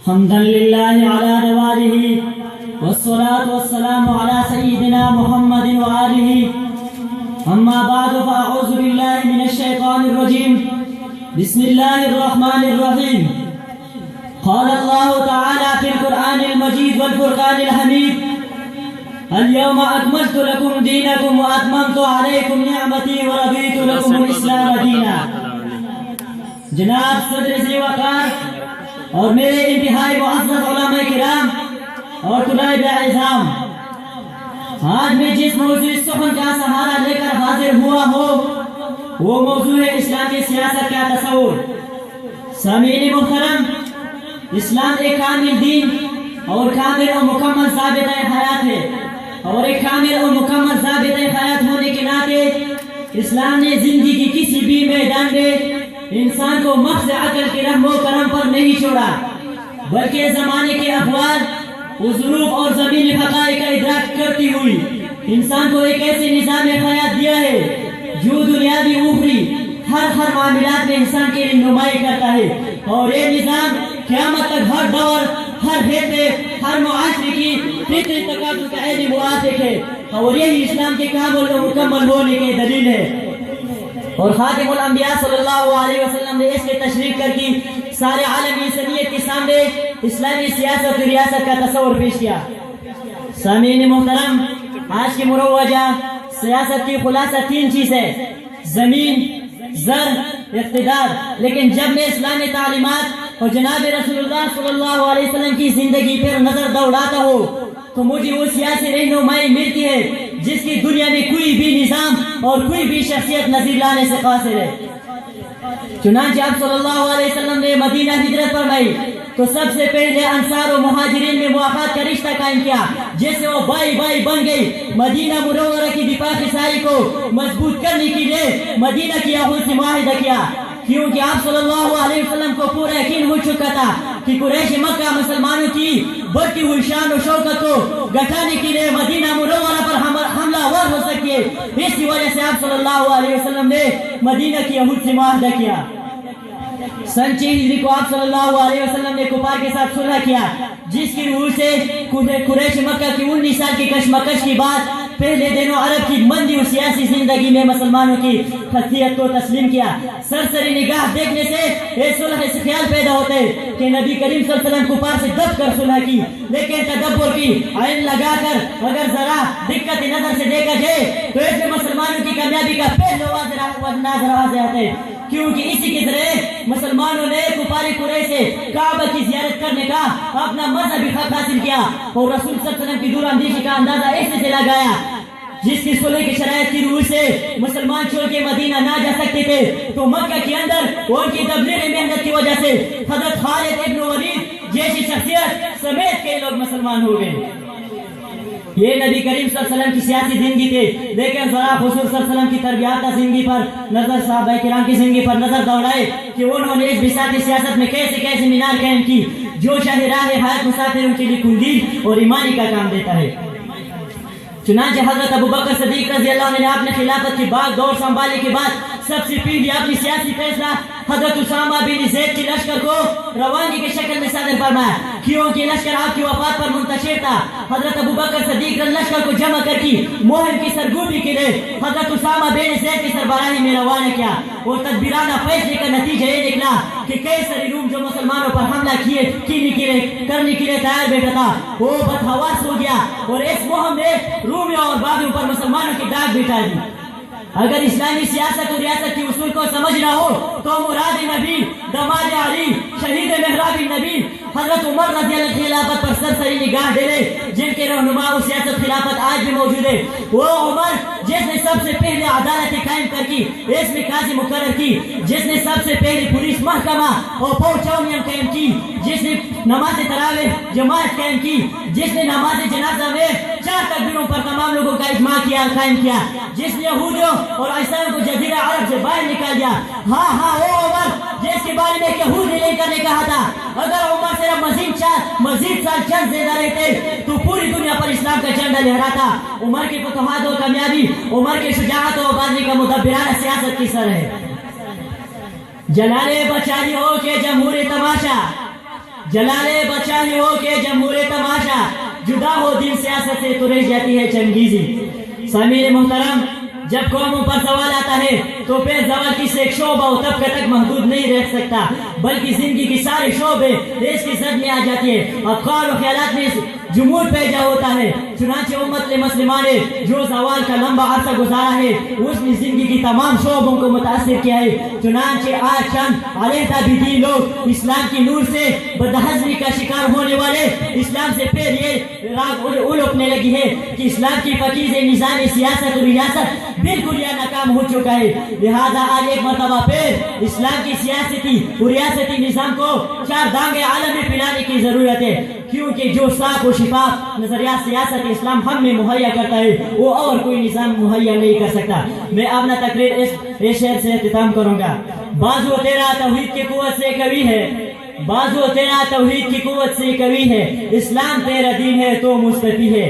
حمدا لله على نواله والصلاة والسلام على سيدنا محمد وآله. أما بعد فأعوذ بالله من الشيطان الرجيم. بسم الله الرحمن الرحيم. قال الله تعالى في القرآن المجيد والفرقان الحميد: اليوم أكملت لكم دينكم وأتممت عليكم نعمتي ورضيت لكم الإسلام دينا. جناب صدر ذی وقار اور میرے انتہائی معزز علماء کرام اور طلاب اعظام، آج میں جس موضوع سخن کا سہارا لے کر حاضر ہوا ہوں وہ موضوع ہے اسلامی سیاست کا تصور. سامعین محترم، اسلام ایک کامل دین اور کامل اور مکمل ضابطۂ حیات ہے، اور ایک کامل اور مکمل ضابطۂ حیات ہونے کے ناطے اسلام نے زندگی کی کسی بھی میدان میں انسان کو محض عقل کے رحم و کرم پر نہیں چھوڑا، بلکہ زمانے کے احوال، ظروف اور زمینی حقائق کا ادراک کرتی ہوئی انسان کو ایک ایسے نظام حیات دیا ہے جو دنیاوی اوپری ہر معاملات میں انسان کے رہنمائی کرتا ہے، اور یہ نظام قیامت تک ہر دور، ہر خطے، ہر معاشرے کی فطری تقاضوں کا عین موافق ہے، اور یہی اسلام کے کامل و مکمل ہونے کی دلیل ہے. اور خاتم الانبیاء صلی اللہ علیہ وسلم نے اس کی تشریح کر کی سارے عالمی انسانیت کے سامنے اسلامی سیاست و ریاست کا تصور پیش کیا. سامعین محترم، آج کی مروجہ سیاست کی خلاصہ تین چیز ہے: زمین، زر، اقتدار. لیکن جب میں اسلامی تعلیمات اور جناب رسول اللہ صلی اللہ علیہ وسلم کی زندگی پر نظر دوڑاتا ہوں تو مجھے وہ سیاسی رہنمائی ملتی ہے جس کی دنیا میں کوئی بھی نظام اور کوئی بھی شخصیت نظیر لانے سے قاصر ہے. چنانچہ آپ صلی اللہ علیہ وسلم نے مدینہ ہجرت فرمائی تو سب سے پہلے انصار و مہاجرین میں مواخات کا رشتہ قائم کیا، جس سے وہ بائی بائی بن گئی. مدینہ منورہ کی دفاع خسائی کو مضبوط کرنے کے لیے مدینہ کی اہل سے معاہدہ کیا، کیونکہ آپ صلی اللہ علیہ وسلم کو پورا یقین ہو چکا تھا کہ قریش مکہ مسلمانوں کی بڑھتی ہوئی شان و شوکت کو گھٹانے کے لیے مدینہ منورہ پر حملہ ور ہو سکتی ہے. اس کی وجہ سے آپ صلی اللہ علیہ وسلم نے مدینہ کی یہود سے معاہدہ کیا. سن 6 ہجری کو آپ صلی اللہ علیہ وسلم نے کفار کے ساتھ صلح کیا، جس کی روح سے قریش مکہ کی 19 سال کی کشمکش کی بعد پہلے دنوں عرب کی مندی و سیاسی زندگی میں مسلمانوں کی خطیت کو تسلیم کیا. سرسری نگاہ دیکھنے سے صلح سے خیال پیدا ہوتے کہ نبی کریم صلی اللہ علیہ وسلم کفار سے دب کر صلح کی، لیکن تدبر کی عین لگا کر اگر ذرا دقت نظر سے دیکھا جائے تو اس میں مسلمانوں کی کامیابی کا پہلو نظر واضح آتے، کیونکہ اسی کے ذریعے مسلمانوں نے کفار قریش سے کعبہ کی زیارت کرنے کا اپنا مذہبی حق حاصل کیا، اور رسول صلی اللہ علیہ وسلم کی دور اندیشی کا اندازہ ایسے سے لگایا جس کی صلح کی شرائط کی روح سے مسلمان چھوڑ کے مدینہ نہ جا سکتے تھے، تو مکہ کے اندر ان کی تبلیغی محنت کی وجہ سے حضرت خالد ابن ولید جیسی شخصیت سمیت کئی لوگ مسلمان ہو گئے. یہ نبی کریم صلی اللہ علیہ وسلم کی سیاسی زندگی تھے، لیکن ذرا حضور صلی اللہ علیہ وسلم کی تربیات زندگی پر نظر، صحابہ کرام کی زندگی پر نظر دوڑائے کہ انہوں نے اس بساطی سیاست میں کیسے کیسے مینار قائم کی جو شاہ راہ حیات مسافروں کے لیے کندیل اور ایمانی کا کام دیتا ہے. چنانچہ حضرت ابوبکر صدیق رضی اللہ عنہ نے اپنے خلافت کی باغ دور سنبھالنے کے بعد سب سے پہلے اپنی سیاسی فیصلہ حضرت اسامہ بن زید کی لشکر کو روانگی کے شکل میں صادر فرمایا، کیونکہ لشکر آپ کی وفات پر منتشر تھا. حضرت ابوبکر صدیق نے لشکر کو جمع کر کی مہم کی سرگوبی کے لیے حضرت اسامہ بن زید کی سربراہی میں روانہ کیا، اور تدبیرانہ فیصلے کا نتیجہ یہ نکلا کہ کیسری روم جو مسلمانوں پر حملہ کرنے کے لیے تیار بیٹھا تھا وہ بدحواس ہو گیا، اور اس مہم نے رومیوں اور بابیوں پر مسلمانوں کی داغ بٹھا دی. اگر اسلامی سیاست اور ریاست کے اصول کو سمجھنا ہو تو مراد نبی، دماد علی، شہید محراب نبی حضرت عمر رضی اللہ عنہ خلافت پر سرسری نگاہ ڈالے، جن کے رہنما و سیاست خلافت آج بھی موجود ہے. وہ عمر جس نے سب سے پہلے عدالت قائم کر کی، اس میں قاضی مقرر کی، جس نے سب سے پہلے پولیس محکمہ اور فوج چونیاں قائم کی، جس نے نماز تراویح جماعت قائم کی، جس نے نماز جنازہ میں 4 تکبیروں پر تمام لوگوں کا اجماع قائم کیا، جس نے یہودیوں اور عیسائیوں کو جزیرہ عرب سے باہر نکال دیا. ہاں وہ عمر جس کے بارے میں یہود نے لے کر نے کہا تھا اگر عمر صرف مزید سال چند زندہ رہتے تو پوری دنیا پر اسلام کا جھنڈا لہراتا. عمر کی فتوحات و کامیابی، عمر کی شجاعت و آبادی کا مدبرانہ سیاست کی سر ہے. جلالے بچاری ہو کے جمہوری تماشا، جلالے بچانے ہو کے جمہور تماشا، جدا ہو دین سیاست سے تو رہ جاتی ہے چنگیزی۔ سامعین محترم، جب قوموں پر سوال آتا ہے تو پھر زوال کسی ایک شعبہ و طبقہ تک محدود نہیں رہ سکتا، بلکہ زندگی کی سارے شعبے اس کی زد میں آ جاتی ہے، افکار و خیالات میں جمود پیدا ہوتا ہے۔ چنانچہ امت مسلمہ نے جو زوال کا لمبا عرصہ گزارا ہے اس نے زندگی کی تمام شعبوں کو متاثر کیا ہے۔ چنانچہ آج چند علیحدہ بدین لوگ اسلام کی نور سے بدہضمی کا شکار ہونے والے اسلام سے پھر یہ راگ الٹنے لگی ہے کہ اسلام کی پاکیزہ نظام سیاست و ریاست بالکل یہ ناکام ہو چکا ہے۔ لہذا آج ایک مرتبہ پھر اسلام کی سیاستی و ریاستی نظام کو چار دانگ عالم میں پلانے کی ضرورت ہے، کیونکہ جو صاف و شفاف نظریات سیاست اسلام ہم میں مہیا کرتا ہے وہ اور کوئی نظام مہیا نہیں کر سکتا۔ میں اپنا تقریر اس شعر سے اختتام کروں گا۔ بازو تیرا توحید کی قوت سے قوی ہے، بازو تیرا توحید کی قوت سے قوی ہے، اسلام تیرا دین ہے تو مستفی ہے۔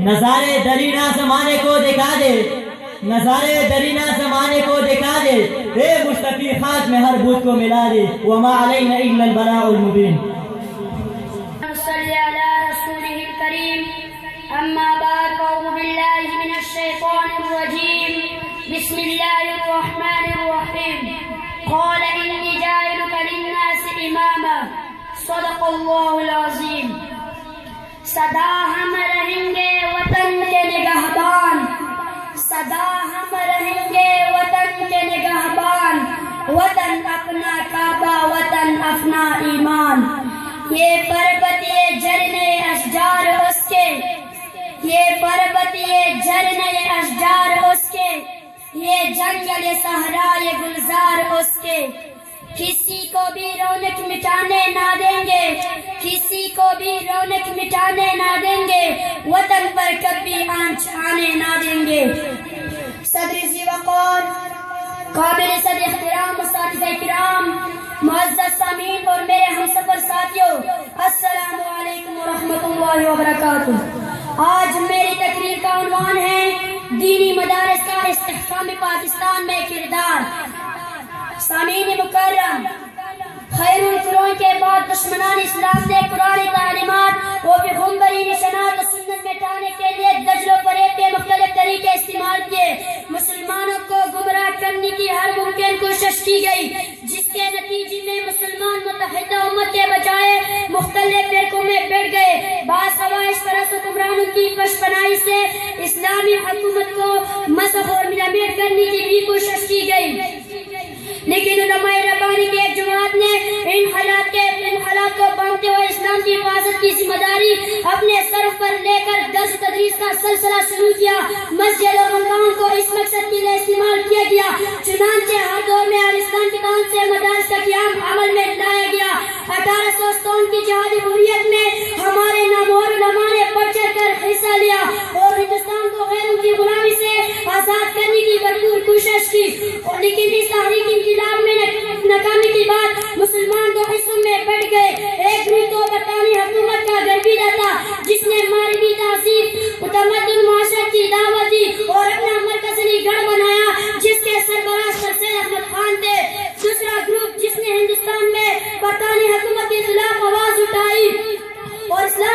نظارے درینا زمانے کو دکھا دے، نظارے درینا زمانے کو دکھا دے، اے مستفی خاک میں ہر بت کو ملا دے، وما علینا الا البلاء المبین۔ صلی علی رسولہ الکریم، اما بعد، اعوذ باللہ من الشیطان الرجیم، بسم اللہ الرحمن الرحیم۔ قال انی جاعلک للناس اماما، صدق اللہ العظیم۔ سدا ہم رہیں گے وطن کے نگہبان، سدا ہم رہیں گے وطن کے نگہبان، وطن اپنا کعبہ، وطن اپنا ایمان۔ یہ پربت یہ جھرنے اشجار اس کے، یہ پربت یہ جھرنے اشجار اس کے، یہ جنگل صحرا یہ گلزار اس کے۔ کسی کو بھی رونق مٹانے نہ دیں گے، کسی کو بھی رونق مٹانے نہ دیں گے، وطن پر کبھی آنچ آنے نہ دیں گے۔ صدر ذی وقار، قابل صد احترام اساتذہ کرام، معزز سامعین اور میرے ہم سفر ساتھیوں، السلام علیکم ورحمۃ اللہ وبرکاتہ۔ آج میری تقریر کا عنوان ہے دینی مدارس کا استحکام پاکستان میں کردار۔ سامعین مکرم، خیر القرون کے بعد دشمنان اسلام نے قرآن تعلیمات و پیغمبری نشانات و سنت مٹانے کے لیے دجل و فریب کے مختلف طریقے استعمال کیے۔ مسلمانوں کو گمراہ کرنے کی ہر ممکن کوشش کی گئی، جس کے نتیجے میں مسلمان متحدہ امت کے بجائے مختلف فرقوں میں بڑھ گئے۔ بعض خواہش پرست حکمرانوں کی پشپناہی سے اسلامی حکومت کو مسخ اور ملامت کرنے کی بھی کوشش کی گئی، لیکن علماء ربانی کی ایک جماعت نے ان حالات کو بانٹتے ہوئے اسلام کی حفاظت کی ذمہ داری اپنے سر پر لے کر درس و تدریس کا سلسلہ شروع کیا۔ مسجد اور خانقاہوں کو اس مقصد کے لیے استعمال کیا گیا، چنانچہ ہر دور میں اسلام کی تعاون سے مدارس کا قیام عمل میں لایا گیا۔ 1857 کی جہادی حریت میں ہمارے نامور علماء نے بڑھ چڑھ کر حصہ لیا اور ہندوستان کو غیروں کی غلامی سے آزاد کرنے کی بھرپور کوشش کی، لیکن اس تحریک انقلاب میں ناکامی کے بعد مسلمان دو حصوں میں بٹ گئے۔ ایک گروہ تو برطانوی حکومت کا گرویدہ تھا، جس نے مغربی تہذیب و تمدن معاشرت کی دعوت دی اور اپنا مرکزی گڑھ بنایا، جس کے سربراہ سر سید احمد خان تھے۔ دوسرا گروپ جس نے ہندوستان میں برطانوی حکومت کے خلاف آواز اٹھائی اور اسلام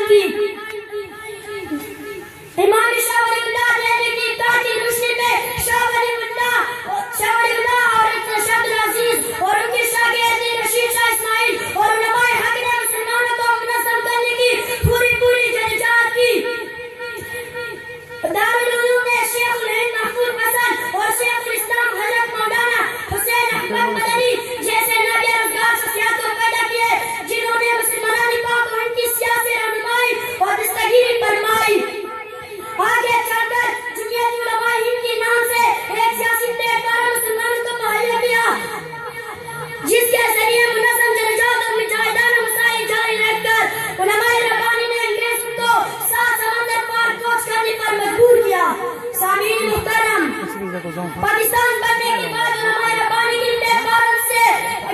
کی امام شاہ ولی اللہ دہلوی کی کاٹی روشنی میں شاہ ولی اللہ اور شاہ عبدالعزیز اور ان کے شاگرد رشید شاہ اسماعیل اور علماء حق نے مسلمانوں کو منظم کرنے کی پوری جدوجہد کی. دارالعلوم میں شیخ الہند محفوظ حسن اور شیخ الاسلام حضرت مولانا حسین احمد مدنی جیسے نابیہ روزگار شخصیات کو پیدا کیے جنہوں نے مسلمان پاک و ان کی سیاسی رہنمائی اور دستگیری فرمائی. آگے چل کر جمعیت علماء ہند کے نام سے ایک سیاسی پلیٹ فارم مسلمانوں کو مہیا کیا جس کے ذریعے منظم جلسات اور مجاہدانہ مسائل جاری رکھ کر علماء ربانی نے انگریزوں کو سات سمندر پار کوچ کرنے پر مجبور کیا. سامعین محترم، پاکستان بننے کے بعد علماء ربانی کی پلیٹ فارم سے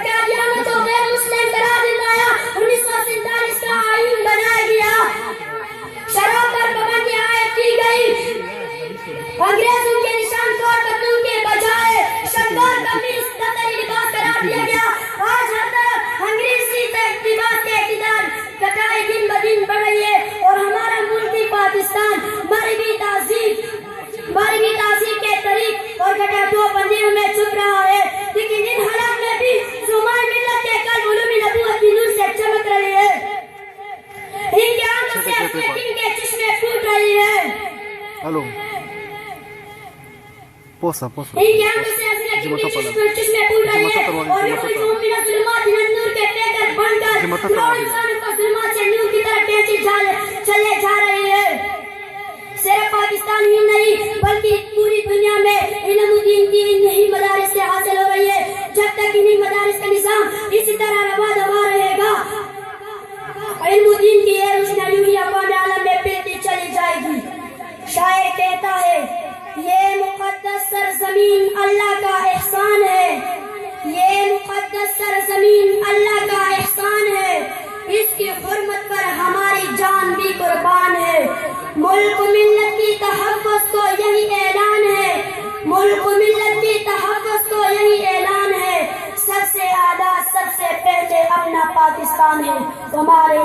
قادیانیت کو غیر مسلم قرار دلایا. 1947 کا آئین بنایا گیا. شراب پر پابندی عائد کی گئی. انگریزوں کے نشان کوٹ پتلون کے بجائے شلوار قمیص قطعی لباس قرار دیا گیا. آج ہر طرف انگریزی لباس کے اقتدار کٹائی دن بدن بڑھ رہی ہے اور ہمارا ملکی پاکستان مغربی تہذیب کے طریق اور گٹاٹو بندیوں میں چھپ رہا ہے. لیکن ان حالات میں بھی زمان ملت کے قلب علوم نبوت کی نور سے چمک رہی ہے. ان کے آنکھوں سے اپنے دن کے چشمے پھوٹ رہی ہے. Halo. Posa. ان کے آنکھوں سے اپنے دن کے چشمے پھوٹ رہی ہے اور یہ خود مومنہ ظلمات نور کے پیکر بن کر کروڑوں انسانوں کو ظلمات سے نور کی طرف کھینچی چلے جا رہی ہے. صرف پاکستان ہی نہیں بلکہ پوری دنیا میں علم و دین کی انہی مدارس سے حاصل ہو رہی ہے. جب تک انہی مدارس کا نظام اسی طرح روا دوا رہے گا علم و دین کی یہ روشنی یوں ہی اقوام عالم میں پھیلتی چلی جائے گی. شاعر کہتا ہے یہ مقدس سرزمین اللہ کا احسان ہے. یہ مقدس سرزمین اللہ کا احسان ہے. اس کی حرمت پر ہماری جان بھی قربان ہے. ملک ملت کی تحفظ کو یہی اعلان ہے. ملک ملت کی تحفظ کو یہی اعلان ہے. سب سے اعلیٰ سب سے پہلے اپنا پاکستان ہے. ہمارے